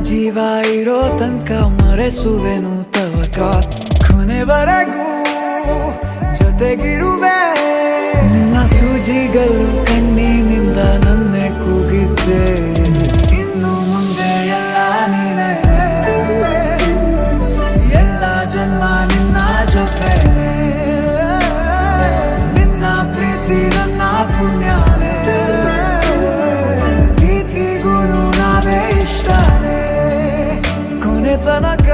ಜೀವ ಇರೋ ತನಕ ಮರೆಸುವೆನು ತವಕ ಕೊನೆವರೆಗೂ ಜೊತೆಗಿರುವೆ ನಿನ್ನ ಸೂಜಿಗಳು ಕಣ್ಣಿನಿಂದ ನನ್ನೆ ಕೂಗಿದ್ದೆ ಇನ್ನು ಮುಂದೆ ಎಲ್ಲ ನೀನೆ ಎಲ್ಲ ಜನ್ಮ ನಿನ್ನ ಜೊತೆ ನಿನ್ನ ಪ್ರೀತಿ ನನ್ನ ಪುಣ್ಯನೇ ಪ್ರೀತಿಗೂ ನಾವೇ ಇಷ್ಟನೇ ಕೊನೆ ತನಕ